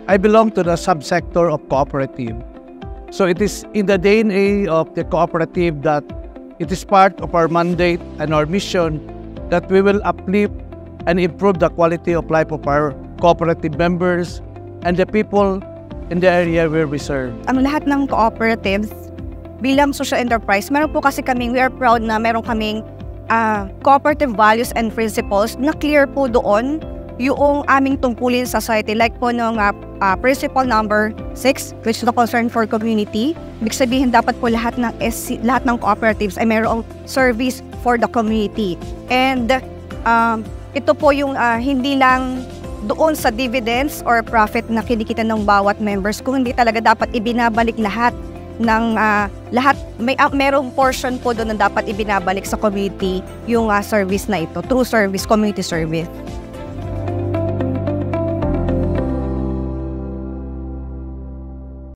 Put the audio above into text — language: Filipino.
I belong to the subsector of cooperative. So it is in the DNA of the cooperative that it is part of our mandate and our mission that we will uplift and improve the quality of life of our cooperative members and the people in the area where we serve. Ang lahat ng cooperatives bilang social enterprise, meron po kasi kaming, we are proud na meron kaming cooperative values and principles na clear po doon yung aming tungkulin sa society. Like po ng principle number 6, which is the concern for community. Ibig sabihin, dapat po lahat ng lahat ng cooperatives ay mayroong service for the community. And ito po yung hindi lang doon sa dividends or profit na kinikita ng bawat members, kung hindi talaga dapat ibinabalik lahat ng merong portion po doon na dapat ibinabalik sa community yung service na ito, through service, community service.